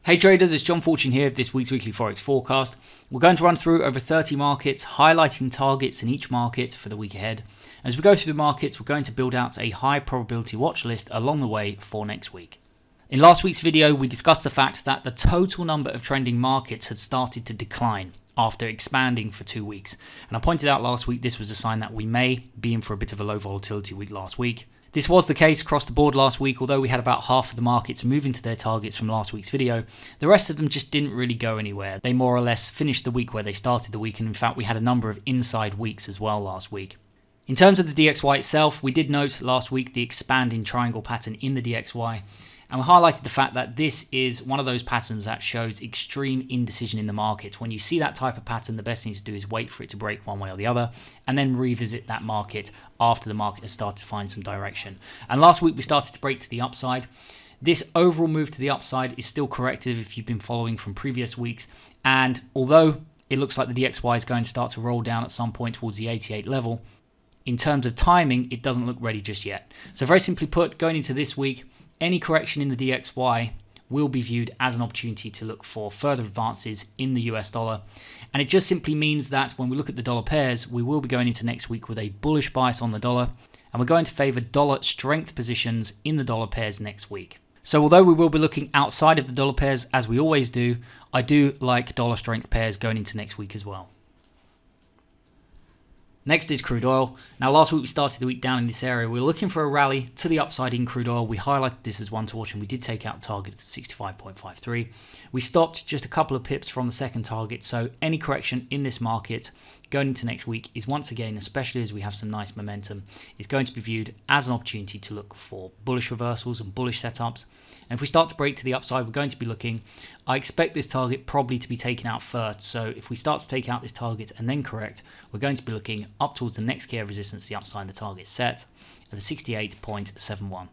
Hey traders, it's John Fortune here with this week's Weekly Forex Forecast. We're going to run through over 30 markets, highlighting targets in each market for the week ahead. As we go through the markets, we're going to build out a high probability watch list along the way for next week. In last week's video, we discussed the fact that the total number of trending markets had started to decline after expanding for 2 weeks. And I pointed out last week this was a sign that we may be in for a bit of a low volatility week last week. This was the case across the board last week, although we had about half of the markets moving to their targets from last week's video. The rest of them just didn't really go anywhere. They more or less finished the week where they started the week, and in fact we had a number of inside weeks as well last week. In terms of the DXY itself, we did note last week the expanding triangle pattern in the DXY, and we highlighted the fact that this is one of those patterns that shows extreme indecision in the market. When you see that type of pattern, the best thing to do is wait for it to break one way or the other and then revisit that market after the market has started to find some direction. And last week we started to break to the upside. This overall move to the upside is still corrective if you've been following from previous weeks, and although it looks like the DXY is going to start to roll down at some point towards the 88 level, in terms of timing it doesn't look ready just yet. So very simply put, going into this week, any correction in the DXY will be viewed as an opportunity to look for further advances in the US dollar. And it just simply means that when we look at the dollar pairs, we will be going into next week with a bullish bias on the dollar, and we're going to favor dollar strength positions in the dollar pairs next week. So although we will be looking outside of the dollar pairs as we always do, I do like dollar strength pairs going into next week as well. Next is crude oil. Now last week we started the week down in this area. We were looking for a rally to the upside in crude oil. We highlighted this as one to watch and we did take out the target at 65.53. We stopped just a couple of pips from the second target, so any correction in this market going into next week is once again, especially as we have some nice momentum, is going to be viewed as an opportunity to look for bullish reversals and bullish setups. And if we start to break to the upside, we're going to be looking, I expect this target probably to be taken out first. So if we start to take out this target and then correct, we're going to be looking up towards the next key of resistance, the upside, the target set at the 68.71.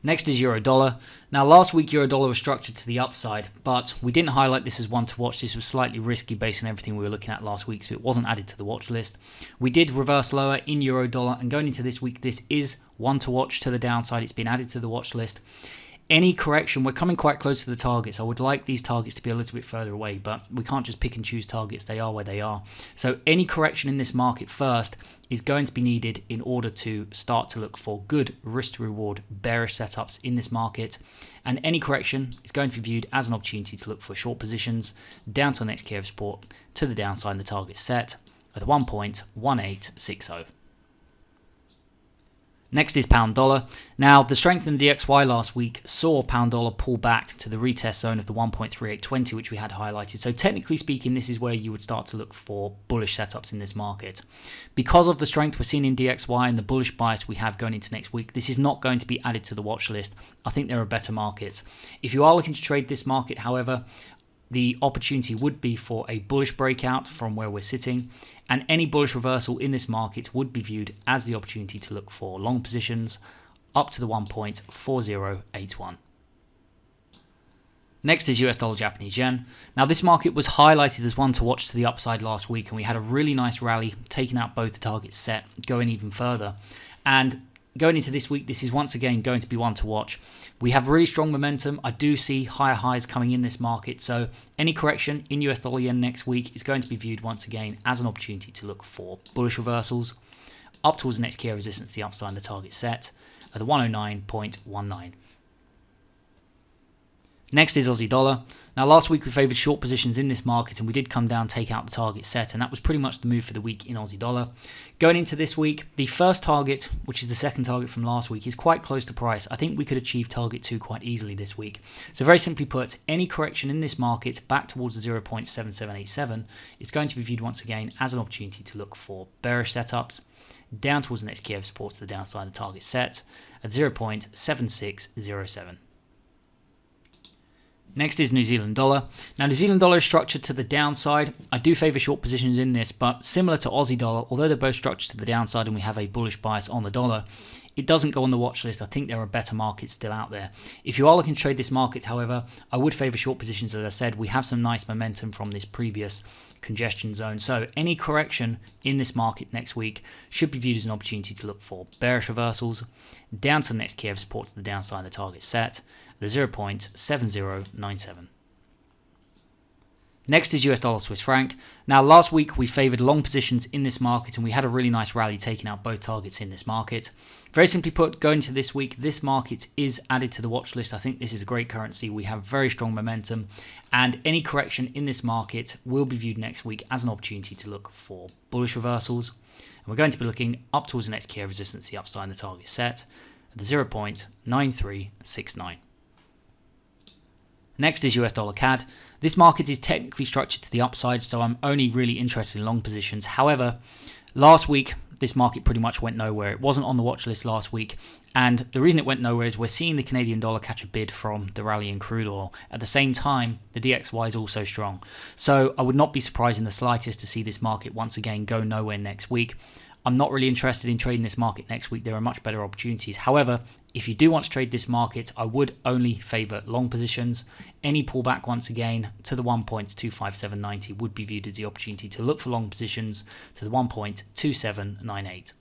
Next is euro dollar. Now last week euro dollar was structured to the upside, but we didn't highlight this as one to watch. This was slightly risky based on everything we were looking at last week, so it wasn't added to the watch list. We did reverse lower in euro dollar, and going into this week this is one to watch to the downside. It's been added to the watch list. Any correction, we're coming quite close to the targets. I would like these targets to be a little bit further away, but we can't just pick and choose targets. They are where they are. So any correction in this market first is going to be needed in order to start to look for good risk to reward bearish setups in this market. And any correction is going to be viewed as an opportunity to look for short positions down to the next key of support to the downside and the target set at the 1.1860. Next is pound dollar. Now the strength in the DXY last week saw pound dollar pull back to the retest zone of the 1.3820, which we had highlighted. So technically speaking, this is where you would start to look for bullish setups in this market. Because of the strength we're seeing in DXY and the bullish bias we have going into next week, this is not going to be added to the watch list. I think there are better markets. If you are looking to trade this market, however, the opportunity would be for a bullish breakout from where we're sitting, and any bullish reversal in this market would be viewed as the opportunity to look for long positions up to the 1.4081. Next is US dollar Japanese yen. Now this market was highlighted as one to watch to the upside last week, and we had a really nice rally taking out both the targets set, going even further. And going into this week, this is once again going to be one to watch. We have really strong momentum. I do see higher highs coming in this market, so any correction in US dollar yen next week is going to be viewed once again as an opportunity to look for bullish reversals up towards the next key of resistance, the upside and the target set at the 109.19. Next is Aussie dollar. Now last week we favoured short positions in this market and we did come down, take out the target set, and that was pretty much the move for the week in Aussie dollar. Going into this week, the first target, which is the second target from last week, is quite close to price. I think we could achieve target 2 quite easily this week. So very simply put, any correction in this market back towards the 0.7787 is going to be viewed once again as an opportunity to look for bearish setups down towards the next key of support to the downside of the target set at 0.7607. Next is New Zealand dollar. Now New Zealand dollar is structured to the downside. I do favour short positions in this, but similar to Aussie dollar, although they're both structured to the downside and we have a bullish bias on the dollar, it doesn't go on the watch list. I think there are better markets still out there. If you are looking to trade this market, however, I would favour short positions. As I said, we have some nice momentum from this previous congestion zone. So any correction in this market next week should be viewed as an opportunity to look for bearish reversals down to the next key of support to the downside of the target set, the 0.7097. Next is US dollar Swiss franc. Now last week we favoured long positions in this market and we had a really nice rally taking out both targets in this market. Very simply put, going into this week, this market is added to the watch list. I think this is a great currency. We have very strong momentum and any correction in this market will be viewed next week as an opportunity to look for bullish reversals. And we're going to be looking up towards the next key resistance, the upside and the target set at the 0.9369. Next is US dollar CAD. This market is technically structured to the upside, so I'm only really interested in long positions. However, last week, this market pretty much went nowhere. It wasn't on the watch list last week, and the reason it went nowhere is we're seeing the Canadian dollar catch a bid from the rally in crude oil. At the same time, the DXY is also strong. So I would not be surprised in the slightest to see this market once again go nowhere next week. I'm not really interested in trading this market next week. There are much better opportunities. However, if you do want to trade this market, I would only favour long positions. Any pullback once again to the 1.25790 would be viewed as the opportunity to look for long positions to the 1.2798.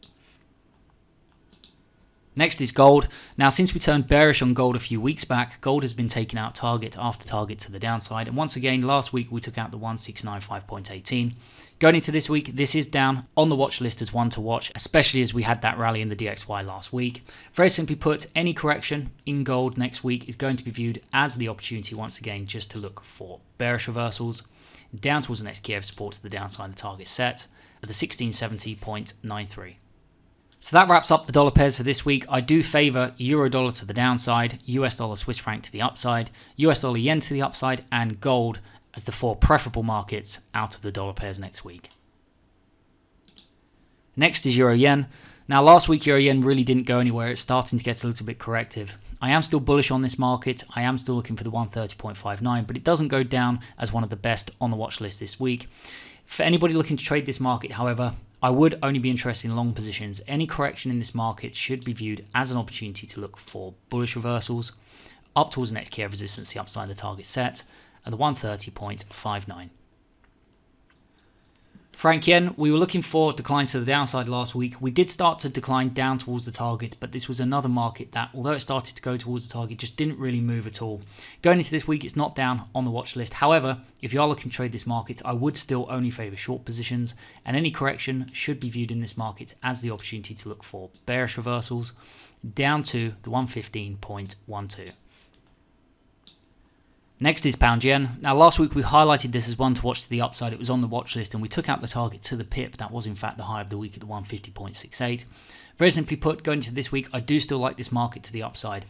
Next is gold. Now, since we turned bearish on gold a few weeks back, gold has been taking out target after target to the downside. And once again, last week we took out the 1695.18. Going into this week, this is down on the watch list as one to watch, especially as we had that rally in the DXY last week. Very simply put, any correction in gold next week is going to be viewed as the opportunity once again just to look for bearish reversals down towards the next key of support to the downside, the target set at the 1670.93. So that wraps up the dollar pairs for this week. I do favour euro dollar to the downside, US dollar Swiss franc to the upside, US dollar yen to the upside, and gold as the four preferable markets out of the dollar pairs next week. Next is euro yen. Now last week euro yen really didn't go anywhere. It's starting to get a little bit corrective. I am still bullish on this market. I am still looking for the 130.59, but it doesn't go down as one of the best on the watch list this week. For anybody looking to trade this market, however, I would only be interested in long positions. Any correction in this market should be viewed as an opportunity to look for bullish reversals up towards the next key of resistance, the upside, the target set at the 130.59. Franc yen, we were looking for declines to the downside last week. We did start to decline down towards the target, but this was another market that, although it started to go towards the target, just didn't really move at all. Going into this week, it's not down on the watch list. However, if you are looking to trade this market, I would still only favour short positions, and any correction should be viewed in this market as the opportunity to look for bearish reversals down to the 115.12. Next is pound yen. Now last week we highlighted this as one to watch to the upside. It was on the watch list and we took out the target to the pip. That was in fact the high of the week at the 150.68. Very simply put, going into this week, I do still like this market to the upside.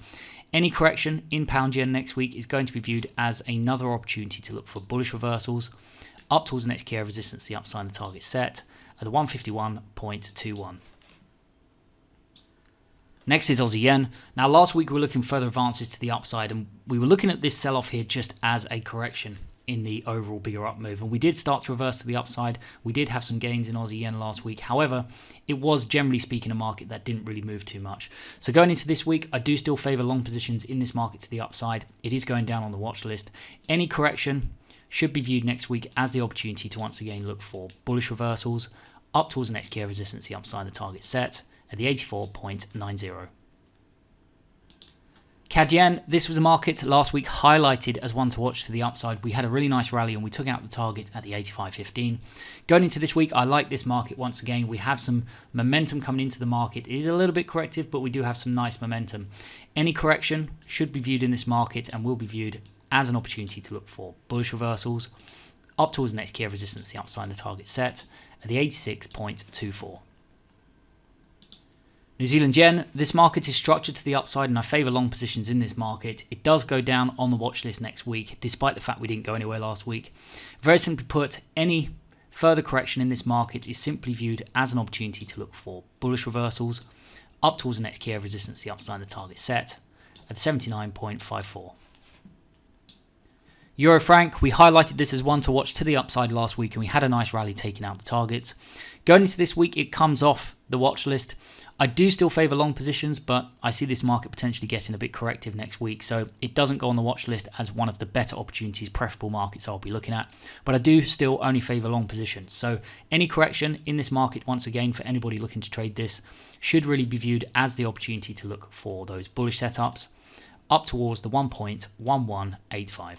Any correction in pound yen next week is going to be viewed as another opportunity to look for bullish reversals up towards the next key of resistance, the upside, the target set at the 151.21. Next is Aussie yen. Now last week we were looking further advances to the upside and we were looking at this sell-off here just as a correction in the overall bigger up move, and we did start to reverse to the upside. We did have some gains in Aussie yen last week. However, it was generally speaking a market that didn't really move too much. So going into this week, I do still favour long positions in this market to the upside. It is going down on the watch list. Any correction should be viewed next week as the opportunity to once again look for bullish reversals up towards the next key of resistance, the upside, the target set at the 84.90. CAD yen, this was a market last week highlighted as one to watch to the upside. We had a really nice rally and we took out the target at the 85.15. Going into this week, I like this market once again. We have some momentum coming into the market. It is a little bit corrective, but we do have some nice momentum. Any correction should be viewed in this market and will be viewed as an opportunity to look for bullish reversals up towards the next key of resistance, the upside, the target set at the 86.24. New Zealand yen, this market is structured to the upside and I favour long positions in this market. It does go down on the watch list next week, despite the fact we didn't go anywhere last week. Very simply put, any further correction in this market is simply viewed as an opportunity to look for bullish reversals up towards the next key of resistance, the upside, the target set at 79.54. Euro franc, we highlighted this as one to watch to the upside last week and we had a nice rally taking out the targets. Going into this week, it comes off the watch list. I do still favour long positions, but I see this market potentially getting a bit corrective next week, so it doesn't go on the watch list as one of the better opportunities, preferable markets I'll be looking at. But I do still only favour long positions, so any correction in this market, once again, for anybody looking to trade this, should really be viewed as the opportunity to look for those bullish setups up towards the 1.1185.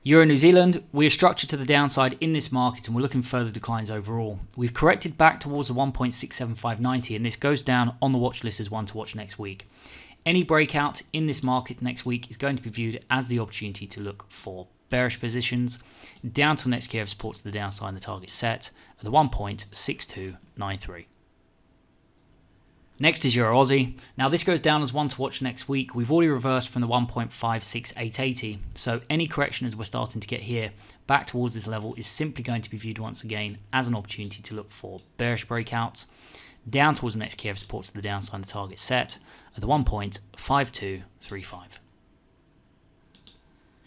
Euro New Zealand, we are structured to the downside in this market and we're looking for further declines overall. We've corrected back towards the 1.67590 and this goes down on the watch list as one to watch next week. Any breakout in this market next week is going to be viewed as the opportunity to look for bearish positions down to the next key of support to the downside and the target set at the 1.6293. Next is EurUsd. Now this goes down as one to watch next week. We've already reversed from the 1.56880, so any correction as we're starting to get here back towards this level is simply going to be viewed once again as an opportunity to look for bearish breakouts down towards the next key of support to the downside and the target set at the 1.5235.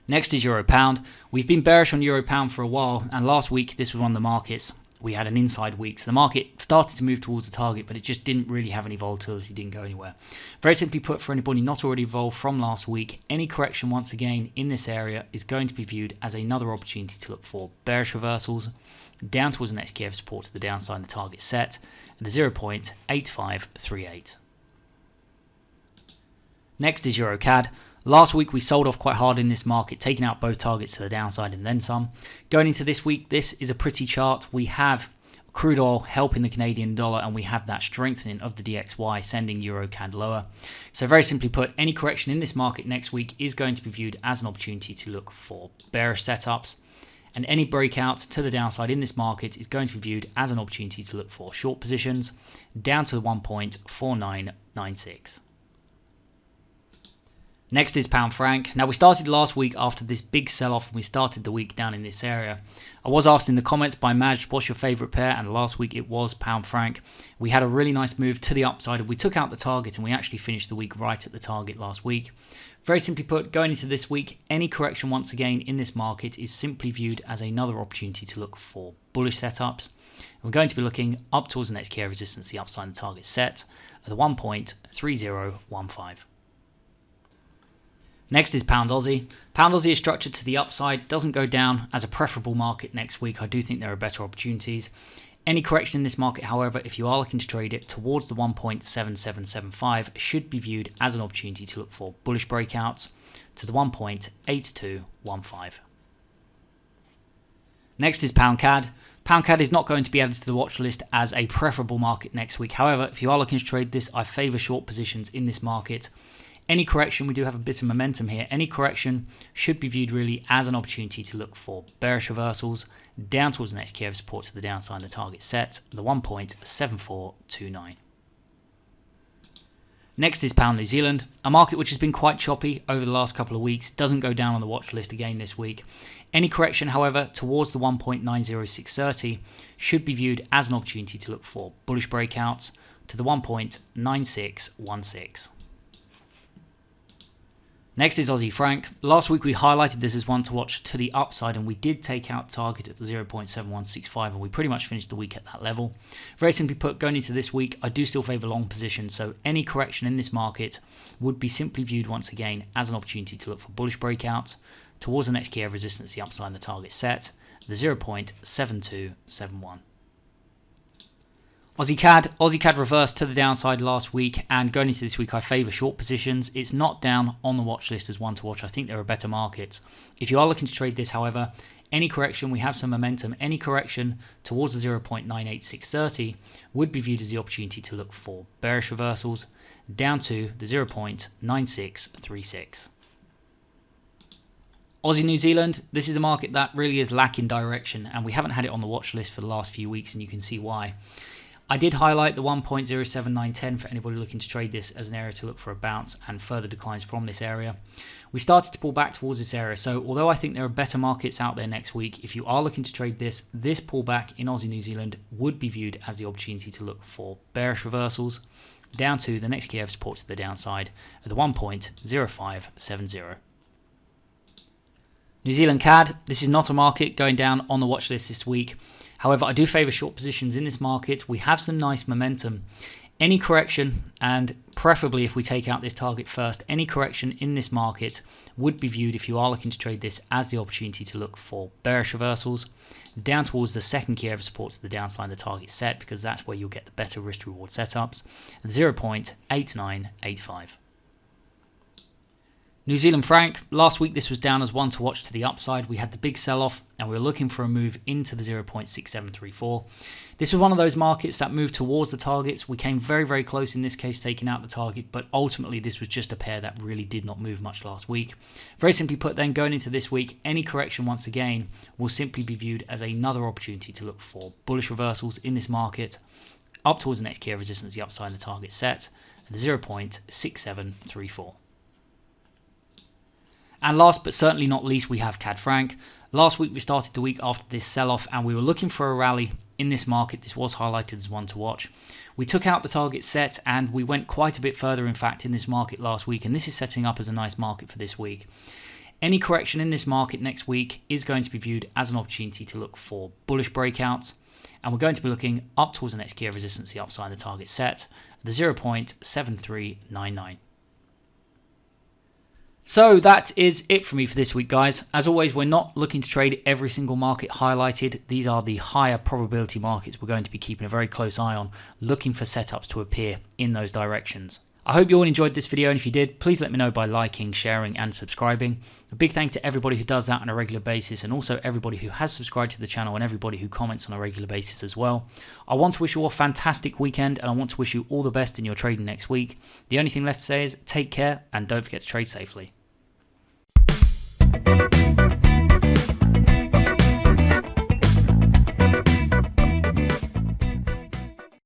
Next is Euro Pound. We've been bearish on Euro Pound for a while, and last week this was one of the markets. We had an inside week, so the market started to move towards the target, but it just didn't really have any volatility, didn't go anywhere. Very simply put, for anybody not already involved from last week, any correction once again in this area is going to be viewed as another opportunity to look for bearish reversals down towards the next key of support to the downside and the target set at the 0.8538. Next is EuroCAD. Last week we sold off quite hard in this market, taking out both targets to the downside and then some. Going into this week, this is a pretty chart. We have crude oil helping the Canadian dollar and we have that strengthening of the DXY sending EuroCAD lower. So very simply put, any correction in this market next week is going to be viewed as an opportunity to look for bearish setups. And any breakout to the downside in this market is going to be viewed as an opportunity to look for short positions down to the 1.4996. Next is pound franc. Now we started last week after this big sell-off and we started the week down in this area. I was asked in the comments by Madge, what's your favourite pair? And last week it was pound franc. We had a really nice move to the upside and we took out the target and we actually finished the week right at the target last week. Very simply put, going into this week, any correction once again in this market is simply viewed as another opportunity to look for bullish setups. And we're going to be looking up towards the next key resistance, the upside and the target set at the 1.3015. Next is Pound Aussie. Pound Aussie is structured to the upside, doesn't go down as a preferable market next week. I do think there are better opportunities. Any correction in this market, however, if you are looking to trade it towards the 1.7775, should be viewed as an opportunity to look for bullish breakouts to the 1.8215. Next is Pound CAD. Pound CAD is not going to be added to the watch list as a preferable market next week. However, if you are looking to trade this, I favour short positions in this market. Any correction, we do have a bit of momentum here. Any correction should be viewed really as an opportunity to look for bearish reversals down towards the next key of support to the downside and the target set, the 1.7429. Next is Pound New Zealand, a market which has been quite choppy over the last couple of weeks, doesn't go down on the watch list again this week. Any correction, however, towards the 1.90630 should be viewed as an opportunity to look for bullish breakouts to the 1.9616. Next is Aussie franc. Last week we highlighted this as one to watch to the upside and we did take out target at the 0.7165 and we pretty much finished the week at that level. Very simply put, going into this week, I do still favour long positions, so any correction in this market would be simply viewed once again as an opportunity to look for bullish breakouts towards the next key of resistance, the upside and the target set, the 0.7271. Aussie CAD reversed to the downside last week, and going into this week I favour short positions. It's not down on the watch list as one to watch. I think there are better markets. If you are looking to trade this, however, any correction, we have some momentum, any correction towards the 0.98630 would be viewed as the opportunity to look for bearish reversals down to the 0.9636. Aussie New Zealand, this is a market that really is lacking direction and we haven't had it on the watch list for the last few weeks and you can see why. I did highlight the 1.07910 for anybody looking to trade this as an area to look for a bounce and further declines from this area. We started to pull back towards this area, so although I think there are better markets out there next week, if you are looking to trade this pullback in Aussie New Zealand would be viewed as the opportunity to look for bearish reversals down to the next key of support to the downside at the 1.0570. New Zealand CAD, this is not a market going down on the watch list this week. However, I do favour short positions in this market. We have some nice momentum. Any correction, and preferably if we take out this target first, any correction in this market would be viewed, if you are looking to trade this, as the opportunity to look for bearish reversals down towards the second key of support to the downside of the target set, because that's where you'll get the better risk reward setups at 0.8985. New Zealand franc, last week this was down as one to watch to the upside. We had the big sell-off and we were looking for a move into the 0.6734. This was one of those markets that moved towards the targets. We came very, very close in this case, taking out the target, but ultimately this was just a pair that really did not move much last week. Very simply put then, going into this week, any correction once again will simply be viewed as another opportunity to look for bullish reversals in this market up towards the next key of resistance, the upside and the target set at the 0.6734. And last but certainly not least, we have CAD franc. Last week we started the week after this sell-off and we were looking for a rally in this market. This was highlighted as one to watch. We took out the target set and we went quite a bit further in fact in this market last week, and this is setting up as a nice market for this week. Any correction in this market next week is going to be viewed as an opportunity to look for bullish breakouts, and we're going to be looking up towards the next key of resistance, the upside, the target set, the 0.7399. So that is it for me for this week, guys. As always, we're not looking to trade every single market highlighted. These are the higher probability markets we're going to be keeping a very close eye on, looking for setups to appear in those directions. I hope you all enjoyed this video, and if you did, please let me know by liking, sharing and subscribing. A big thank you to everybody who does that on a regular basis, and also everybody who has subscribed to the channel and everybody who comments on a regular basis as well. I want to wish you all a fantastic weekend, and I want to wish you all the best in your trading next week. The only thing left to say is take care and don't forget to trade safely.